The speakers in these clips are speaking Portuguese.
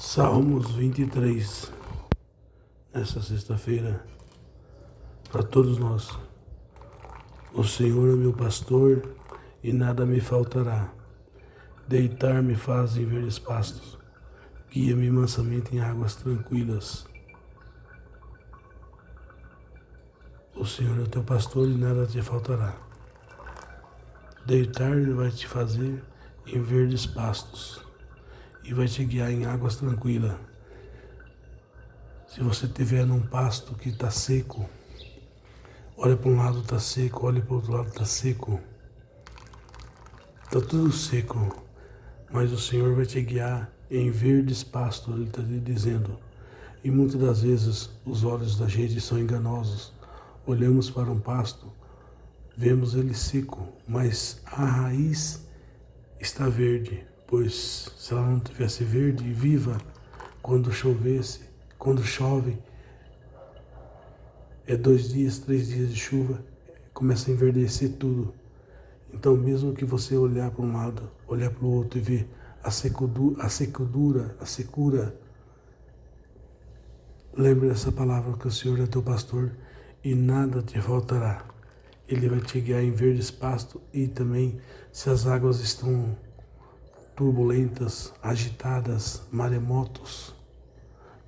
Salmos 23, nesta sexta-feira, para todos nós. O Senhor é meu pastor e nada me faltará. Deitar-me faz em verdes pastos, guia-me mansamente em águas tranquilas. O Senhor é o teu pastor e nada te faltará. Deitar Ele vai te fazer em verdes pastos e vai te guiar em águas tranquilas. Se você estiver num pasto que está seco, olha para um lado está seco, olha para o outro lado está seco. Está tudo seco, mas o Senhor vai te guiar em verdes pastos, Ele está te dizendo. E muitas das vezes os olhos da gente são enganosos. Olhamos para um pasto, vemos ele seco, mas a raiz está verde, pois se ela não tivesse verde e viva, quando chove, é 2 dias, 3 dias de chuva, começa a enverdecer tudo. Então mesmo que você olhar para um lado, olhar para o outro e ver a secura, lembre dessa palavra que o Senhor é teu pastor e nada te faltará. Ele vai te guiar em verdes pastos e também se as águas estão turbulentas, agitadas, maremotos,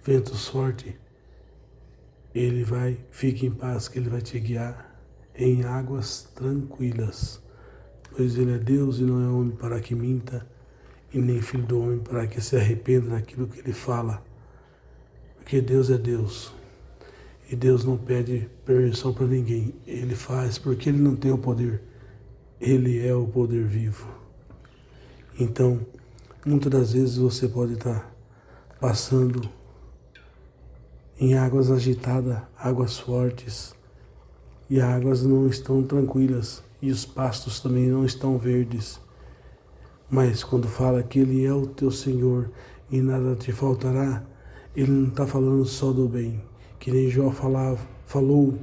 ventos fortes, fique em paz que Ele vai te guiar em águas tranquilas. Pois Ele é Deus e não é homem para que minta, e nem filho do homem para que se arrependa daquilo que Ele fala. Porque Deus é Deus. E Deus não pede permissão para ninguém. Ele faz porque Ele não tem o poder. Ele é o poder vivo. Então, muitas das vezes você pode estar passando em águas agitadas, águas fortes, e as águas não estão tranquilas, e os pastos também não estão verdes. Mas quando fala que Ele é o teu Senhor e nada te faltará, Ele não está falando só do bem. Que nem Jó falou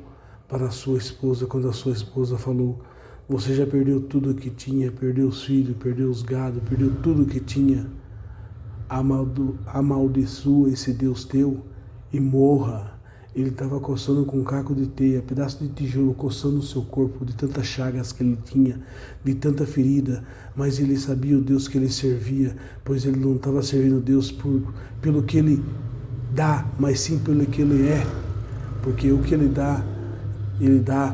para a sua esposa, quando a sua esposa falou: você já perdeu tudo que tinha, perdeu os filhos, perdeu os gados, perdeu tudo que tinha. Amaldiçoa esse Deus teu e morra. Ele estava coçando com um caco de teia, pedaço de tijolo, coçando o seu corpo, de tantas chagas que ele tinha, de tanta ferida, mas ele sabia o Deus que ele servia, pois ele não estava servindo Deus pelo que ele dá, mas sim pelo que Ele é, porque o que Ele dá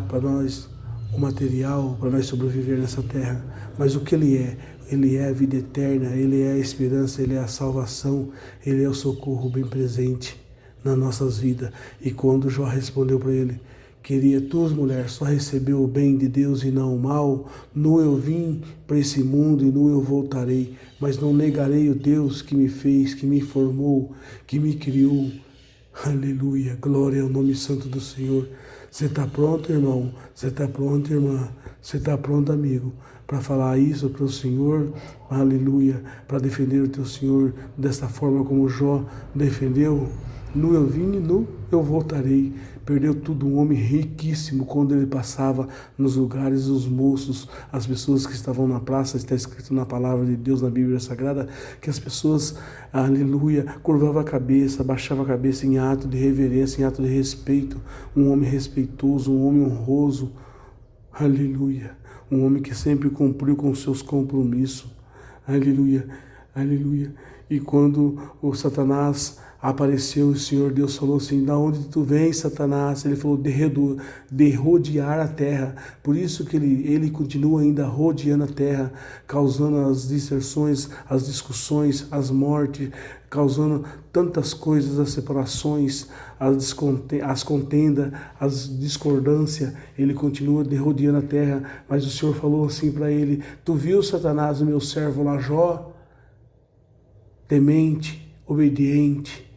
para nós o material, para nós sobreviver nessa terra, mas o que Ele é a vida eterna, Ele é a esperança, Ele é a salvação, Ele é o socorro bem presente nas nossas vidas. E quando Jó respondeu para ele: queria tu, mulher, só recebeu o bem de Deus e não o mal, nu eu vim para esse mundo e nu eu voltarei, mas não negarei o Deus que me fez, que me formou, que me criou. Aleluia, glória ao nome santo do Senhor. Você está pronto, irmão? Você está pronto, irmã? Você está pronto, amigo, para falar isso para o Senhor? Aleluia, para defender o teu Senhor desta forma como Jó defendeu? Nu eu vim e nu eu voltarei. Perdeu tudo, um homem riquíssimo, quando ele passava nos lugares, os moços, as pessoas que estavam na praça, está escrito na palavra de Deus, na Bíblia Sagrada, que as pessoas, aleluia, curvavam a cabeça, baixavam a cabeça em ato de reverência, em ato de respeito. Um homem respeitoso, um homem honroso, aleluia, um homem que sempre cumpriu com seus compromissos, aleluia, aleluia. E quando o Satanás apareceu, o Senhor Deus falou assim: da onde tu vens, Satanás? Ele falou de rodear a terra. Por isso que ele continua ainda rodeando a terra, causando as disserções, as discussões, as mortes, causando tantas coisas, as separações, as contendas, as discordâncias. Ele continua rodeando a terra, mas o Senhor falou assim para ele: tu viu, Satanás, o meu servo lá, Jó, temente, obediente,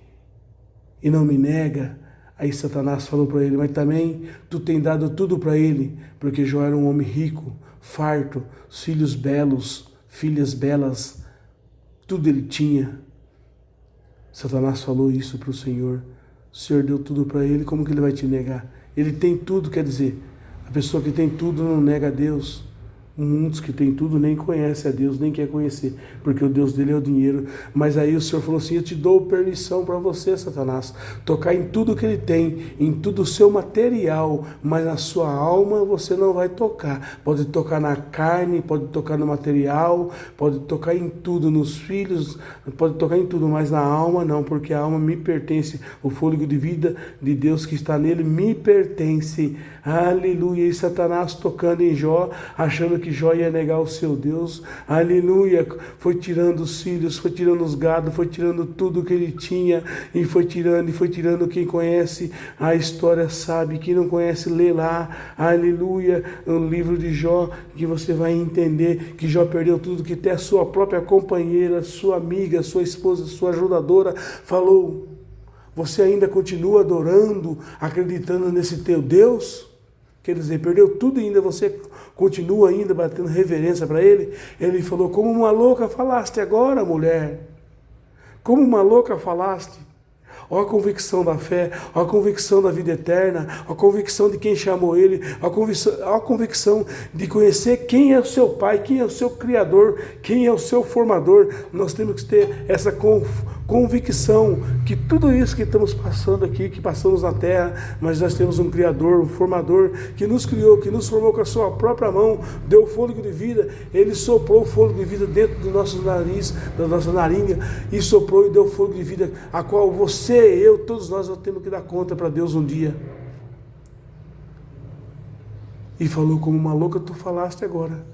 e não me nega? Aí Satanás falou para ele: mas também tu tem dado tudo para ele, porque Jó era um homem rico, farto, filhos belos, filhas belas, tudo ele tinha. Satanás falou isso para o Senhor. O Senhor deu tudo para ele, como que ele vai te negar? Ele tem tudo, quer dizer, a pessoa que tem tudo não nega a Deus. Muitos que têm tudo nem conhecem a Deus, nem quer conhecer, porque o Deus dele é o dinheiro. Mas aí o Senhor falou assim: eu te dou permissão para você, Satanás, tocar em tudo que ele tem, em tudo o seu material, mas na sua alma você não vai tocar. Pode tocar na carne, pode tocar no material, pode tocar em tudo, nos filhos, pode tocar em tudo, mas na alma não, porque a alma me pertence. O fôlego de vida de Deus que está nele me pertence. Aleluia. E Satanás tocando em Jó, achando que Jó ia negar o seu Deus, aleluia, foi tirando os filhos, foi tirando os gados, foi tirando tudo que ele tinha, e foi tirando. Quem conhece a história sabe, quem não conhece, lê lá, aleluia, o livro de Jó, que você vai entender que Jó perdeu tudo, que até a sua própria companheira, sua amiga, sua esposa, sua ajudadora, falou: você ainda continua adorando, acreditando nesse teu Deus? Quer dizer, perdeu tudo e ainda você continua ainda batendo reverência para ele? Ele falou: como uma louca falaste agora, mulher. Como uma louca falaste. Ó a convicção da fé, ó a convicção da vida eterna, ó a convicção de quem chamou ele, ó a convicção de conhecer quem é o seu Pai, quem é o seu Criador, quem é o seu formador. Nós temos que ter essa convicção que tudo isso que estamos passando aqui, que passamos na terra, mas nós temos um Criador, um formador, que nos criou, que nos formou com a sua própria mão, deu fôlego de vida. Ele soprou o fôlego de vida dentro do nosso nariz, da nossa narina, e soprou e deu fôlego de vida, a qual você, eu, todos nós temos que dar conta para Deus um dia. E falou: como uma louca tu falaste agora.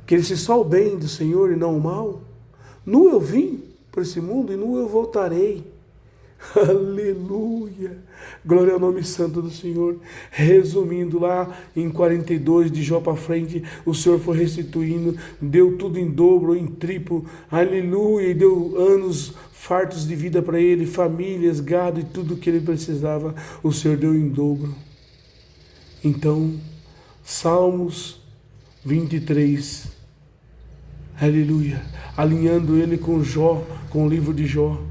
Querer-se só o bem do Senhor e não o mal. Nu eu vim por esse mundo e nu eu voltarei. Aleluia, glória ao nome santo do Senhor. Resumindo, lá em 42 de Jó para frente, o Senhor foi restituindo, deu tudo em dobro, em triplo, aleluia, e deu anos fartos de vida para ele, famílias, gado e tudo que ele precisava, o Senhor deu em dobro. Então, Salmos 23, aleluia, alinhando ele com Jó, com o livro de Jó.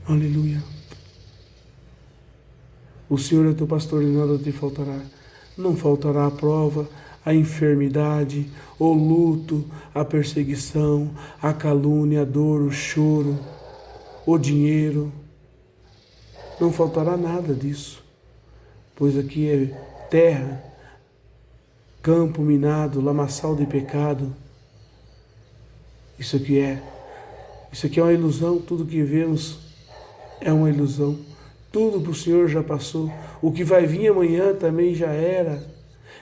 Aleluia. O Senhor é teu pastor e nada te faltará. Não faltará a prova, a enfermidade, o luto, a perseguição, a calúnia, a dor, o choro, o dinheiro. Não faltará nada disso, pois aqui é terra, campo minado, lamaçal de pecado. Isso aqui é uma ilusão. Tudo que vemos é uma ilusão. Tudo para o Senhor já passou. O que vai vir amanhã também já era.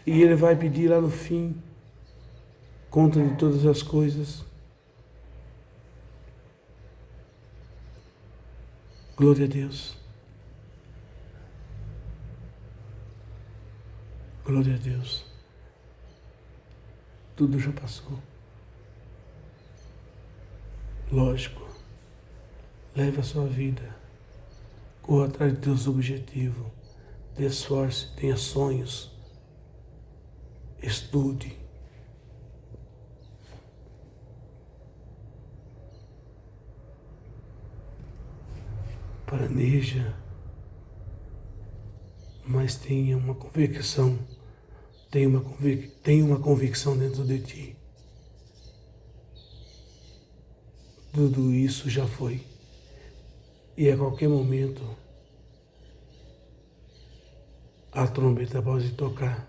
E Ele vai pedir lá no fim conta de todas as coisas. Glória a Deus. Glória a Deus. Tudo já passou. Lógico. Leve a sua vida. Corra atrás de teus objetivos. Te esforce, tenha sonhos. Estude. Planeja. Mas tenha uma convicção. Tenha uma convicção dentro de ti. Tudo isso já foi. E a qualquer momento, a trombeta pode tocar.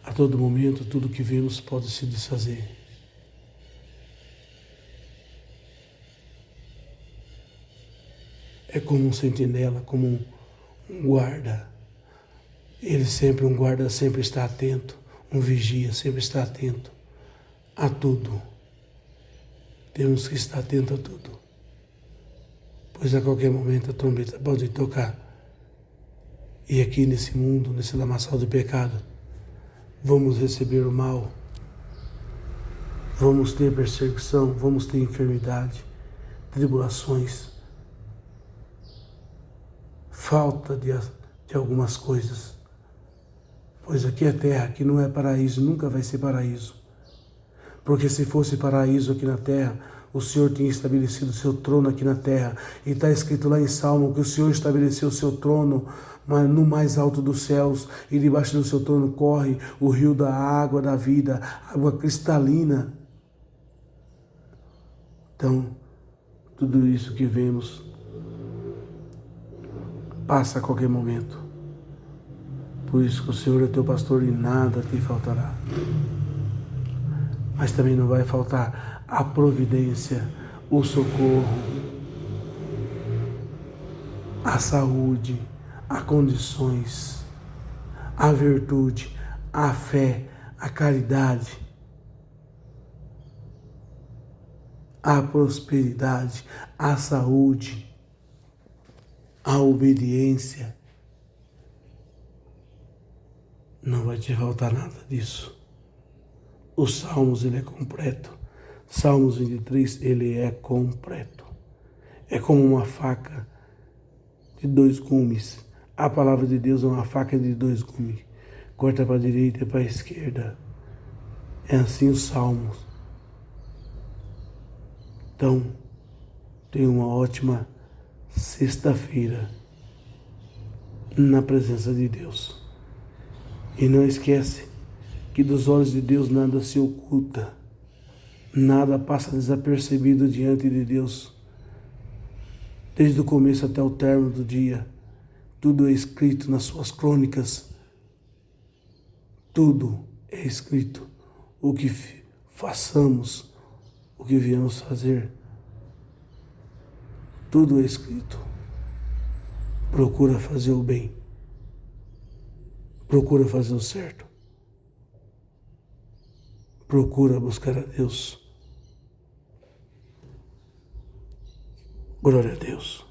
A todo momento, tudo que vemos pode se desfazer. É como um sentinela, como um guarda. Um guarda sempre está atento, um vigia sempre está atento a tudo. Temos que estar atento a tudo, pois a qualquer momento a trombeta pode tocar. E aqui nesse mundo, nesse lamaçal de pecado, vamos receber o mal, vamos ter perseguição, vamos ter enfermidade, tribulações, falta de algumas coisas, pois aqui é terra, aqui não é paraíso, nunca vai ser paraíso. Porque se fosse paraíso aqui na terra, o Senhor tinha estabelecido o seu trono aqui na terra. E está escrito lá em Salmo que o Senhor estabeleceu o seu trono no mais alto dos céus, e debaixo do seu trono corre o rio da água da vida, água cristalina. Então, tudo isso que vemos passa a qualquer momento. Por isso que o Senhor é teu pastor e nada te faltará. Mas também não vai faltar a providência, o socorro, a saúde, a condições, a virtude, a fé, a caridade, a prosperidade, a saúde, a obediência. Não vai te faltar nada disso. Os Salmos, ele é completo. Salmos 23, ele é completo. É como uma faca de 2 gumes. A palavra de Deus é uma faca de 2 gumes. Corta para a direita e para a esquerda. É assim os Salmos. Então, tenha uma ótima sexta-feira na presença de Deus. E não esquece que dos olhos de Deus nada se oculta. Nada passa desapercebido diante de Deus. Desde o começo até o término do dia, tudo é escrito nas suas crônicas. Tudo é escrito. O que façamos, o que viemos fazer, tudo é escrito. Procura fazer o bem. Procura fazer o certo. Procura buscar a Deus. Glória a Deus.